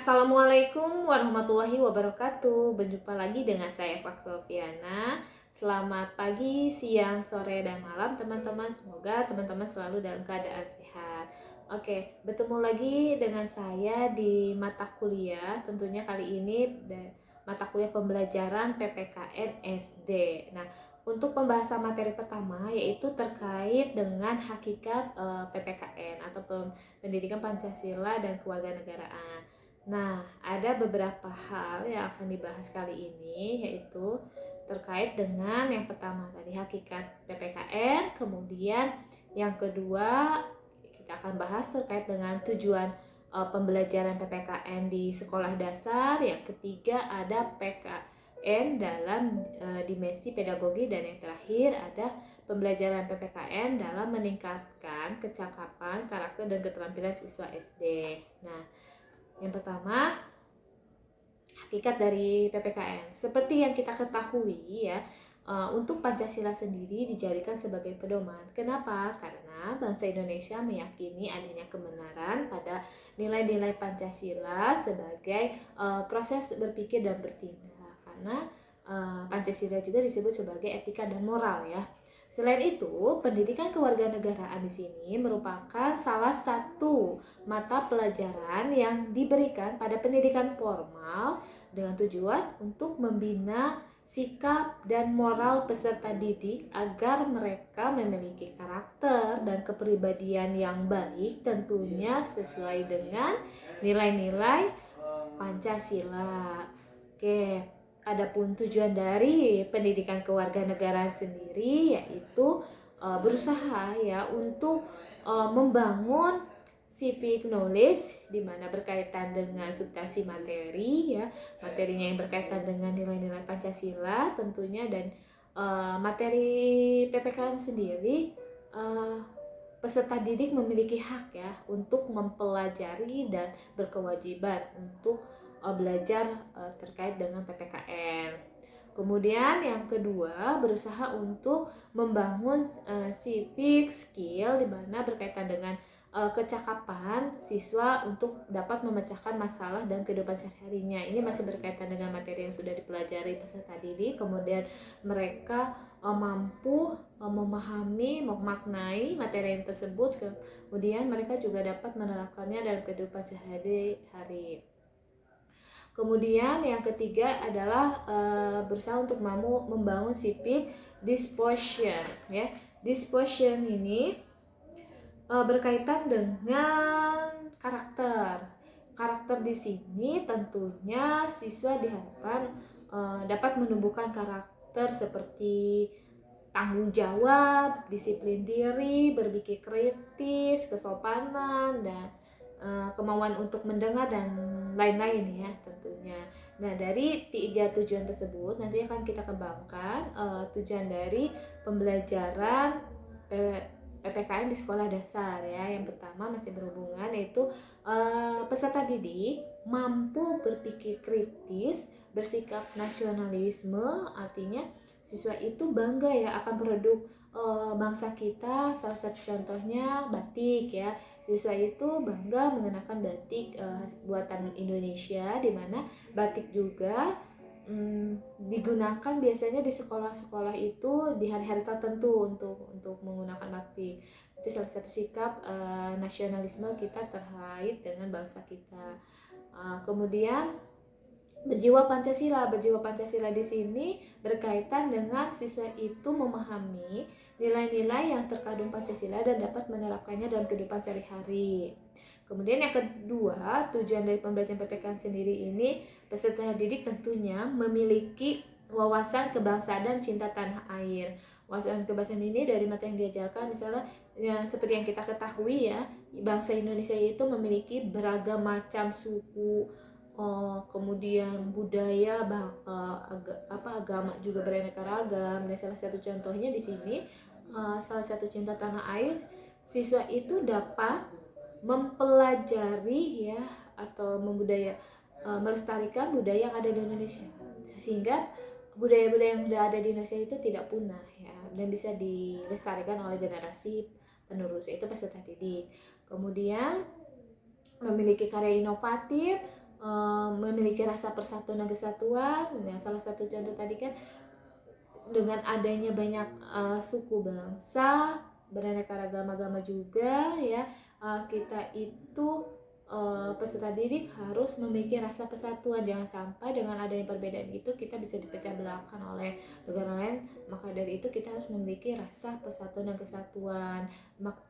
Assalamualaikum warahmatullahi wabarakatuh. Berjumpa lagi dengan saya Faktoviana. Selamat pagi, siang, sore, dan malam teman-teman. Semoga teman-teman selalu dalam keadaan sehat. Oke, bertemu lagi dengan saya di mata kuliah. Tentunya kali ini mata kuliah pembelajaran PPKN SD. Nah, untuk pembahasan materi pertama yaitu terkait dengan hakikat PPKN atau Pendidikan Pancasila dan Kewarganegaraan. Nah, ada beberapa hal yang akan dibahas kali ini, yaitu terkait dengan yang pertama tadi hakikat PPKN, kemudian yang kedua kita akan bahas terkait dengan tujuan pembelajaran PPKN di sekolah dasar, yang ketiga ada PKN dalam dimensi pedagogi, dan yang terakhir ada pembelajaran PPKN dalam meningkatkan kecakapan, karakter, dan keterampilan siswa SD. Nah, yang pertama, hakikat dari PPKN. Seperti yang kita ketahui ya, untuk Pancasila sendiri dijadikan sebagai pedoman. Kenapa? Karena bangsa Indonesia meyakini adanya kebenaran pada nilai-nilai Pancasila sebagai proses berpikir dan bertindak. Karena Pancasila juga disebut sebagai etika dan moral ya. Selain itu, pendidikan kewarganegaraan di sini merupakan salah satu mata pelajaran yang diberikan pada pendidikan formal dengan tujuan untuk membina sikap dan moral peserta didik agar mereka memiliki karakter dan kepribadian yang baik, tentunya sesuai dengan nilai-nilai Pancasila. Oke, adapun tujuan dari pendidikan kewarganegaraan sendiri yaitu berusaha ya untuk membangun civic knowledge, di mana berkaitan dengan substansi materi ya, materinya yang berkaitan dengan nilai-nilai Pancasila tentunya, dan materi PPKN sendiri peserta didik memiliki hak ya untuk mempelajari dan berkewajiban untuk belajar terkait dengan PPKN. Kemudian yang kedua, berusaha untuk membangun civic skill, di mana berkaitan dengan kecakapan siswa untuk dapat memecahkan masalah dan kehidupan sehari-harinya. Ini masih berkaitan dengan materi yang sudah dipelajari peserta didik. Kemudian mereka mampu memahami, memaknai materi yang tersebut. Kemudian mereka juga dapat menerapkannya dalam kehidupan sehari-hari. Kemudian yang ketiga adalah berusaha untuk membangun civic disposition ya. Disposition ini berkaitan dengan karakter. Karakter di sini tentunya siswa diharapkan dapat menumbuhkan karakter seperti tanggung jawab, disiplin diri, berpikir kritis, kesopanan, dan kemauan untuk mendengar, dan lain-lain ya tentunya. Nah, dari tiga tujuan tersebut nanti akan kita kembangkan tujuan dari pembelajaran PPKN di sekolah dasar ya. Yang pertama masih berhubungan, yaitu peserta didik mampu berpikir kritis, bersikap nasionalisme, artinya siswa itu bangga ya akan produk bangsa kita. Salah satu contohnya batik ya. Siswa itu bangga mengenakan batik buatan Indonesia, di mana batik juga digunakan biasanya di sekolah-sekolah itu di hari-hari tertentu untuk menggunakan batik. Itu salah satu sikap nasionalisme kita terkait dengan bangsa kita. Kemudian berjiwa Pancasila di sini berkaitan dengan siswa itu memahami nilai-nilai yang terkandung Pancasila dan dapat menerapkannya dalam kehidupan sehari-hari. Kemudian yang kedua, tujuan dari pembelajaran PPKN sendiri ini, peserta didik tentunya memiliki wawasan kebangsaan dan cinta tanah air. Wawasan kebangsaan ini dari materi yang diajarkan, misalnya ya, seperti yang kita ketahui ya, bangsa Indonesia itu memiliki beragam macam suku, kemudian budaya, agama juga beraneka ragam. Dan salah satu contohnya di sini, salah satu cinta tanah air, siswa itu dapat mempelajari ya atau melestarikan budaya yang ada di Indonesia, sehingga budaya-budaya yang sudah ada di Indonesia itu tidak punah ya, dan bisa dilestarikan oleh generasi penerus, yaitu peserta didik. Kemudian memiliki karya inovatif, memiliki rasa persatuan dan kesatuan. Nah, salah satu contoh tadi kan dengan adanya banyak suku bangsa, beraneka ragam agama juga ya, kita itu peserta didik harus memiliki rasa persatuan. Jangan sampai dengan adanya perbedaan itu kita bisa dipecah belahkan oleh negara lain. Maka dari itu kita harus memiliki rasa persatuan dan kesatuan,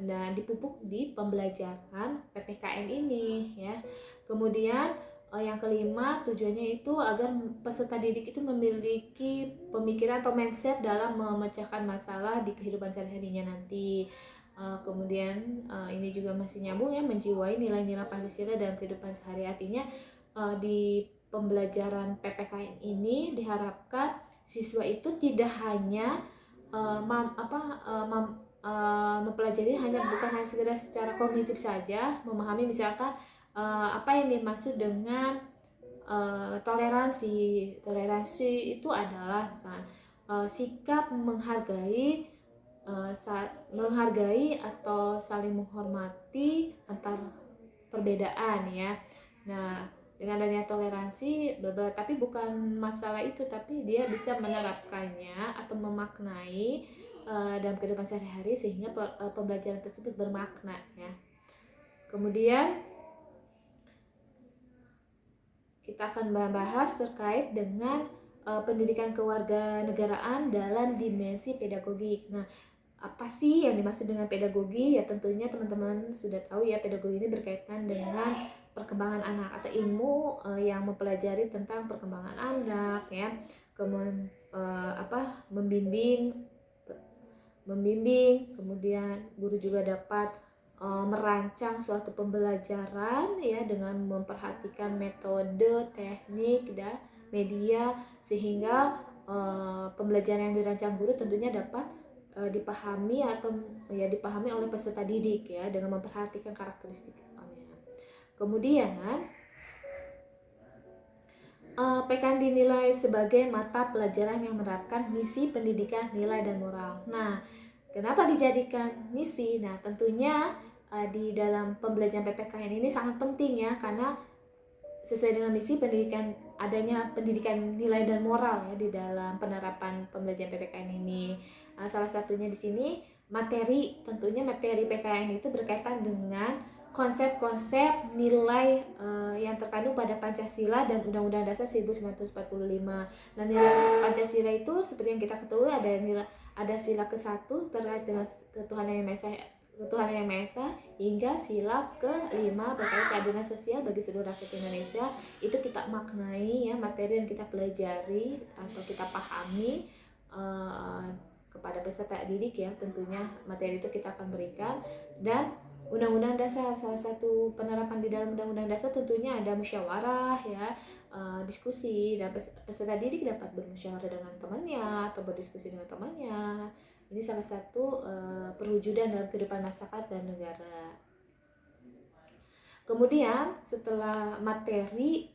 dan dipupuk di pembelajaran PPKN ini ya. Kemudian yang kelima, tujuannya itu agar peserta didik itu memiliki pemikiran atau mindset dalam memecahkan masalah di kehidupan sehari-harinya nanti. Kemudian ini juga masih nyambung ya, menjiwai nilai-nilai Pancasila dalam kehidupan sehari. Artinya di pembelajaran PPKN ini diharapkan siswa itu tidak hanya mempelajari bukan hanya sekedar secara kognitif saja, memahami misalkan apa yang dimaksud dengan toleransi. Toleransi itu adalah misalnya sikap menghargai atau saling menghormati antar perbedaan ya. Nah, dengan adanya toleransi, tapi bukan masalah itu, tapi dia bisa menerapkannya atau memaknai dalam kehidupan sehari-hari sehingga pembelajaran tersebut bermakna ya. Kemudian kita akan membahas terkait dengan pendidikan kewarganegaraan dalam dimensi pedagogik. Nah, apa sih yang dimaksud dengan pedagogi? Ya tentunya teman-teman sudah tahu ya, pedagogi ini berkaitan dengan perkembangan anak atau ilmu yang mempelajari tentang perkembangan anak ya. Kemudian membimbing, kemudian guru juga dapat merancang suatu pembelajaran ya dengan memperhatikan metode, teknik, dan media sehingga pembelajaran yang dirancang guru tentunya dapat dipahami oleh peserta didik ya dengan memperhatikan karakteristiknya. Kemudian PKN dinilai sebagai mata pelajaran yang menerapkan misi pendidikan, nilai, dan moral. Nah, kenapa dijadikan misi? Nah, tentunya di dalam pembelajaran PPKN ini sangat penting ya, karena sesuai dengan misi pendidikan, adanya pendidikan nilai dan moral ya di dalam penerapan pembelajaran PPKN ini. Salah satunya di sini materi, tentunya materi PKN itu berkaitan dengan konsep-konsep nilai yang terkandung pada Pancasila dan Undang-Undang Dasar 1945. Nah, nilai Pancasila itu seperti yang kita ketahui ada sila ke-1 terkait dengan ketuhanan yang Maha Esa, hingga sila ke-5 berkait keadilan sosial bagi seluruh rakyat Indonesia. Itu kita maknai ya, materi yang kita pelajari atau kita pahami kepada peserta didik ya, tentunya materi itu kita akan berikan. Dan Undang-Undang Dasar, salah satu penerapan di dalam Undang-Undang Dasar tentunya ada musyawarah ya, diskusi, dan peserta didik dapat bermusyawarah dengan temannya atau berdiskusi dengan temannya. Ini salah satu perwujudan dalam kehidupan masyarakat dan negara. Kemudian setelah materi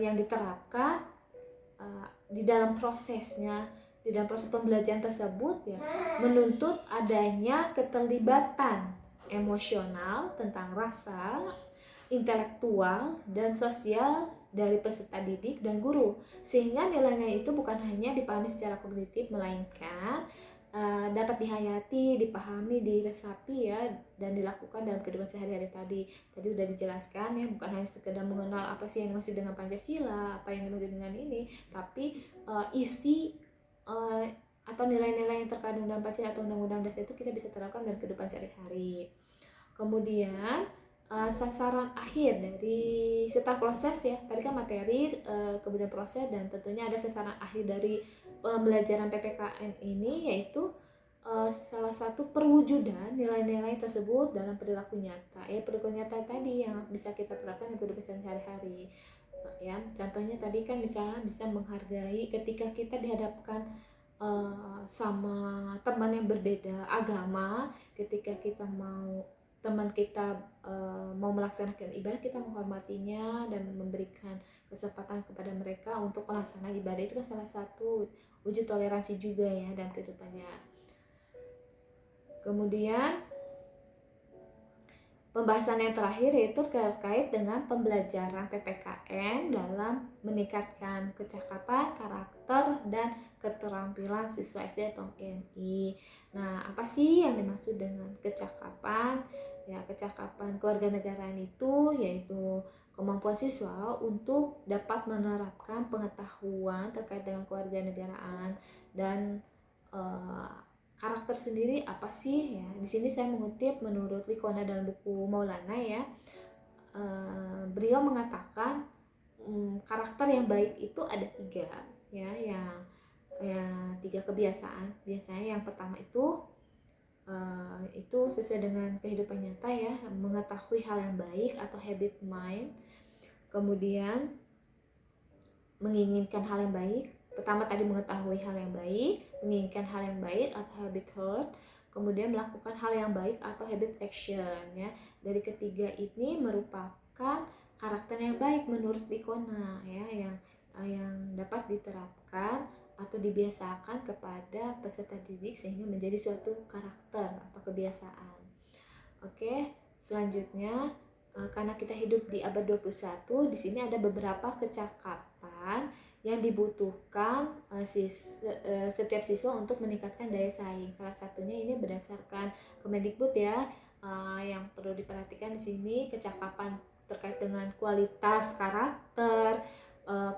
yang diterapkan di dalam proses pembelajaran tersebut ya, menuntut adanya keterlibatan emosional tentang rasa, intelektual, dan sosial dari peserta didik dan guru, sehingga nilainya itu bukan hanya dipahami secara kognitif, melainkan dapat dihayati, dipahami, diresapi ya, dan dilakukan dalam kehidupan sehari-hari tadi. Tadi sudah dijelaskan ya, bukan hanya sekedar mengenal apa sih yang dimaksud dengan Pancasila, apa yang dimaksud dengan ini, tapi isi atau nilai-nilai yang terkandung dalam Pancasila atau Undang-Undang Dasar itu kita bisa terapkan dalam kehidupan sehari-hari. Kemudian sasaran akhir dari setelah proses ya, tadi kan materi, kemudian proses, dan tentunya ada sasaran akhir dari pembelajaran PPKN ini, yaitu salah satu perwujudan nilai-nilai tersebut dalam perilaku nyata. Perilaku nyata tadi yang bisa kita terapkan dalam kehidupan sehari-hari ya. Contohnya tadi kan bisa menghargai ketika kita dihadapkan sama teman yang berbeda agama, ketika teman kita mau melaksanakan ibadah, kita menghormatinya dan memberikan kesempatan kepada mereka untuk melaksanakan ibadah. Itu kan salah satu wujud toleransi juga ya dalam kehidupannya. Kemudian Pembahasan yang terakhir yaitu terkait dengan pembelajaran PPKN dalam meningkatkan kecakapan, karakter, dan keterampilan siswa SD atau MI. Nah, apa sih yang dimaksud dengan kecakapan? Ya, kecakapan kewarganegaraan itu yaitu kemampuan siswa untuk dapat menerapkan pengetahuan terkait dengan kewarganegaraan dan eh, karakter sendiri apa sih ya? Di sini saya mengutip menurut Likona dalam buku Maulana ya. Beliau mengatakan karakter yang baik itu ada 3 ya, yang 3 kebiasaan. Biasanya yang pertama itu sesuai dengan kehidupan nyata ya, mengetahui hal yang baik atau habit mind. Kemudian menginginkan hal yang baik. Pertama tadi mengetahui hal yang baik, menginginkan hal yang baik atau habit heart, kemudian melakukan hal yang baik atau habit action ya. Dari ketiga ini merupakan karakter yang baik menurut Likona ya, yang dapat diterapkan atau dibiasakan kepada peserta didik sehingga menjadi suatu karakter atau kebiasaan. Oke, selanjutnya karena kita hidup di abad 21, di sini ada beberapa kecakapan yang dibutuhkan setiap siswa untuk meningkatkan daya saing. Salah satunya ini berdasarkan Kemendikbud ya, yang perlu diperhatikan di sini kecakapan terkait dengan kualitas karakter,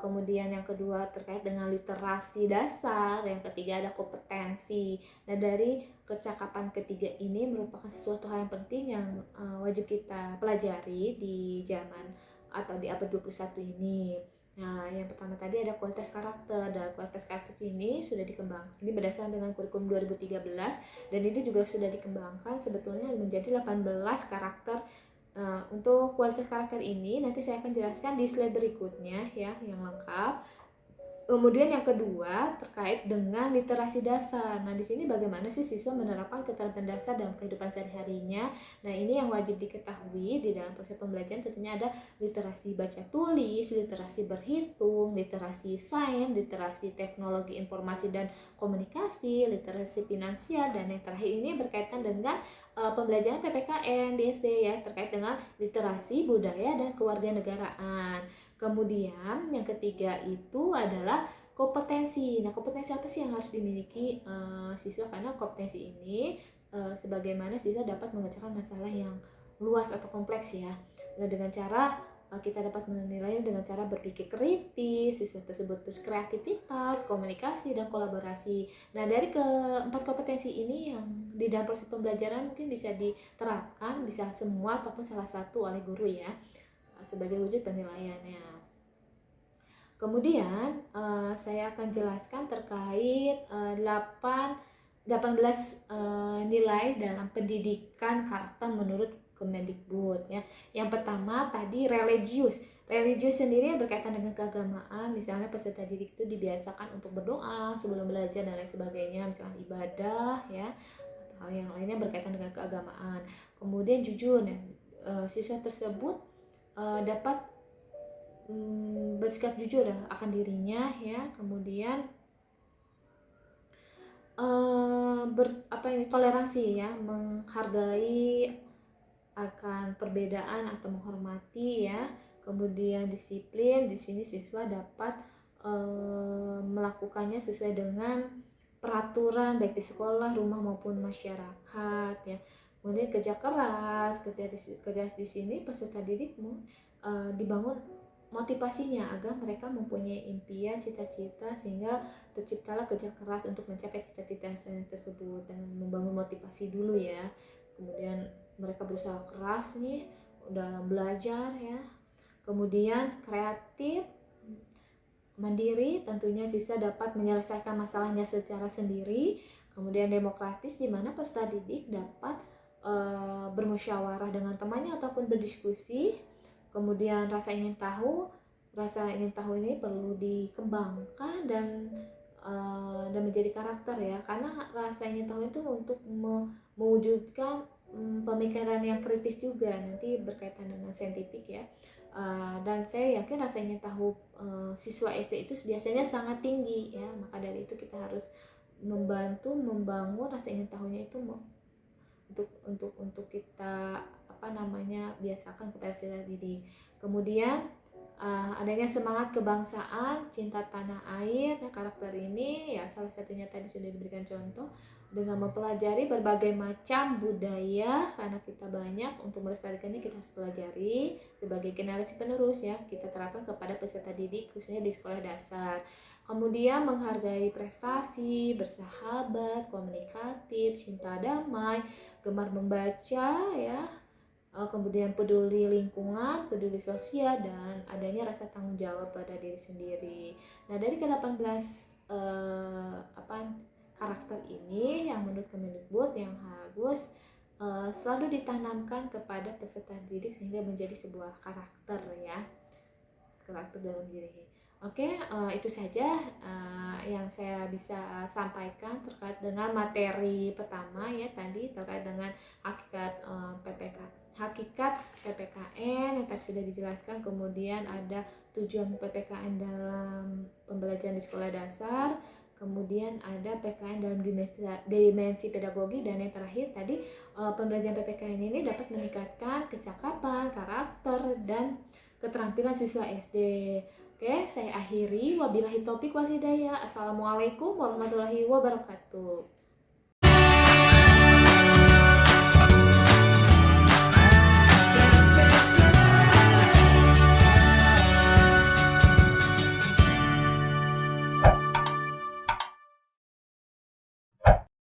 kemudian yang kedua terkait dengan literasi dasar, yang ketiga ada kompetensi. Nah, dari kecakapan ketiga ini merupakan sesuatu hal yang penting yang wajib kita pelajari di zaman atau di abad 21 ini. Nah, yang pertama tadi ada kualitas karakter. Dan kualitas karakter ini sudah dikembangkan. Ini berdasarkan dengan kurikulum 2013 dan ini juga sudah dikembangkan sebetulnya menjadi 18 karakter. Untuk kualitas karakter ini nanti saya akan jelaskan di slide berikutnya ya, yang lengkap. Kemudian yang kedua terkait dengan literasi dasar. Nah, di sini bagaimana sih siswa menerapkan keterampilan dasar dalam kehidupan sehari-harinya? Nah, ini yang wajib diketahui di dalam proses pembelajaran. Tentunya ada literasi baca tulis, literasi berhitung, literasi sains, literasi teknologi informasi dan komunikasi, literasi finansial, dan yang terakhir ini berkaitan dengan pembelajaran PPKN di SD ya, terkait dengan literasi budaya dan kewarganegaraan. Kemudian yang ketiga itu adalah kompetensi. Nah, kompetensi apa sih yang harus dimiliki siswa? Karena kompetensi ini sebagaimana siswa dapat memecahkan masalah yang luas atau kompleks ya. Nah, dengan cara kita dapat menilai dengan cara berpikir kritis, siswa tersebut kreativitas, komunikasi, dan kolaborasi. Nah, dari keempat kompetensi ini yang di dalam proses pembelajaran mungkin bisa diterapkan, bisa semua ataupun salah satu oleh guru ya, sebagai wujud penilaiannya. Kemudian saya akan jelaskan terkait 18 nilai dalam pendidikan karakter menurut Kemendikbud ya. Yang pertama tadi religius. Religius sendiri berkaitan dengan keagamaan, misalnya peserta didik itu dibiasakan untuk berdoa sebelum belajar dan lain sebagainya, misalnya ibadah ya, atau yang lainnya berkaitan dengan keagamaan. Kemudian jujur ya, siswa tersebut dapat bersikap jujur akan dirinya ya, kemudian toleransi ya, menghargai akan perbedaan atau menghormati ya, kemudian disiplin. Di sini siswa dapat melakukannya sesuai dengan peraturan baik di sekolah, rumah maupun masyarakat ya. Kemudian kerja keras di sini peserta didikmu dibangun motivasinya agar mereka mempunyai impian, cita-cita, sehingga terciptalah kerja keras untuk mencapai cita-cita tersebut dengan membangun motivasi dulu ya. Kemudian mereka berusaha keras nih dalam belajar ya. Kemudian kreatif, mandiri, tentunya siswa dapat menyelesaikan masalahnya secara sendiri. Kemudian demokratis, di mana peserta didik dapat bermusyawarah dengan temannya ataupun berdiskusi. Kemudian rasa ingin tahu ini perlu dikembangkan dan menjadi karakter ya, karena rasa ingin tahu itu untuk mewujudkan pemikiran yang kritis juga, nanti berkaitan dengan saintifik ya. Dan saya yakin rasa ingin tahu siswa SD itu biasanya sangat tinggi ya, maka dari itu kita harus membantu membangun rasa ingin tahunya itu untuk kita biasakan kepada peserta didik. Kemudian adanya semangat kebangsaan, cinta tanah air. Nah, karakter ini ya salah satunya tadi sudah diberikan contoh dengan mempelajari berbagai macam budaya, karena kita banyak untuk melestarikannya kita harus pelajari sebagai generasi penerus ya, kita terapkan kepada peserta didik khususnya di sekolah dasar. Kemudian menghargai prestasi, bersahabat, komunikatif, cinta damai, gemar membaca ya, kemudian peduli lingkungan, peduli sosial, dan adanya rasa tanggung jawab pada diri sendiri. Nah, dari ke-18 karakter ini yang menurut Kemendikbud yang harus selalu ditanamkan kepada peserta didik sehingga menjadi sebuah karakter ya, karakter dalam diri. Oke, itu saja yang saya bisa sampaikan terkait dengan materi pertama ya tadi, terkait dengan hakikat PPKN yang tadi sudah dijelaskan. Kemudian ada tujuan PPKN dalam pembelajaran di sekolah dasar, kemudian ada PKN dalam dimensi pedagogi, dan yang terakhir tadi pembelajaran PPKN ini dapat meningkatkan kecakapan, karakter, dan keterampilan siswa SD. Oke, saya akhiri. Wabillahi taufik wal hidayah. Assalamualaikum warahmatullahi wabarakatuh.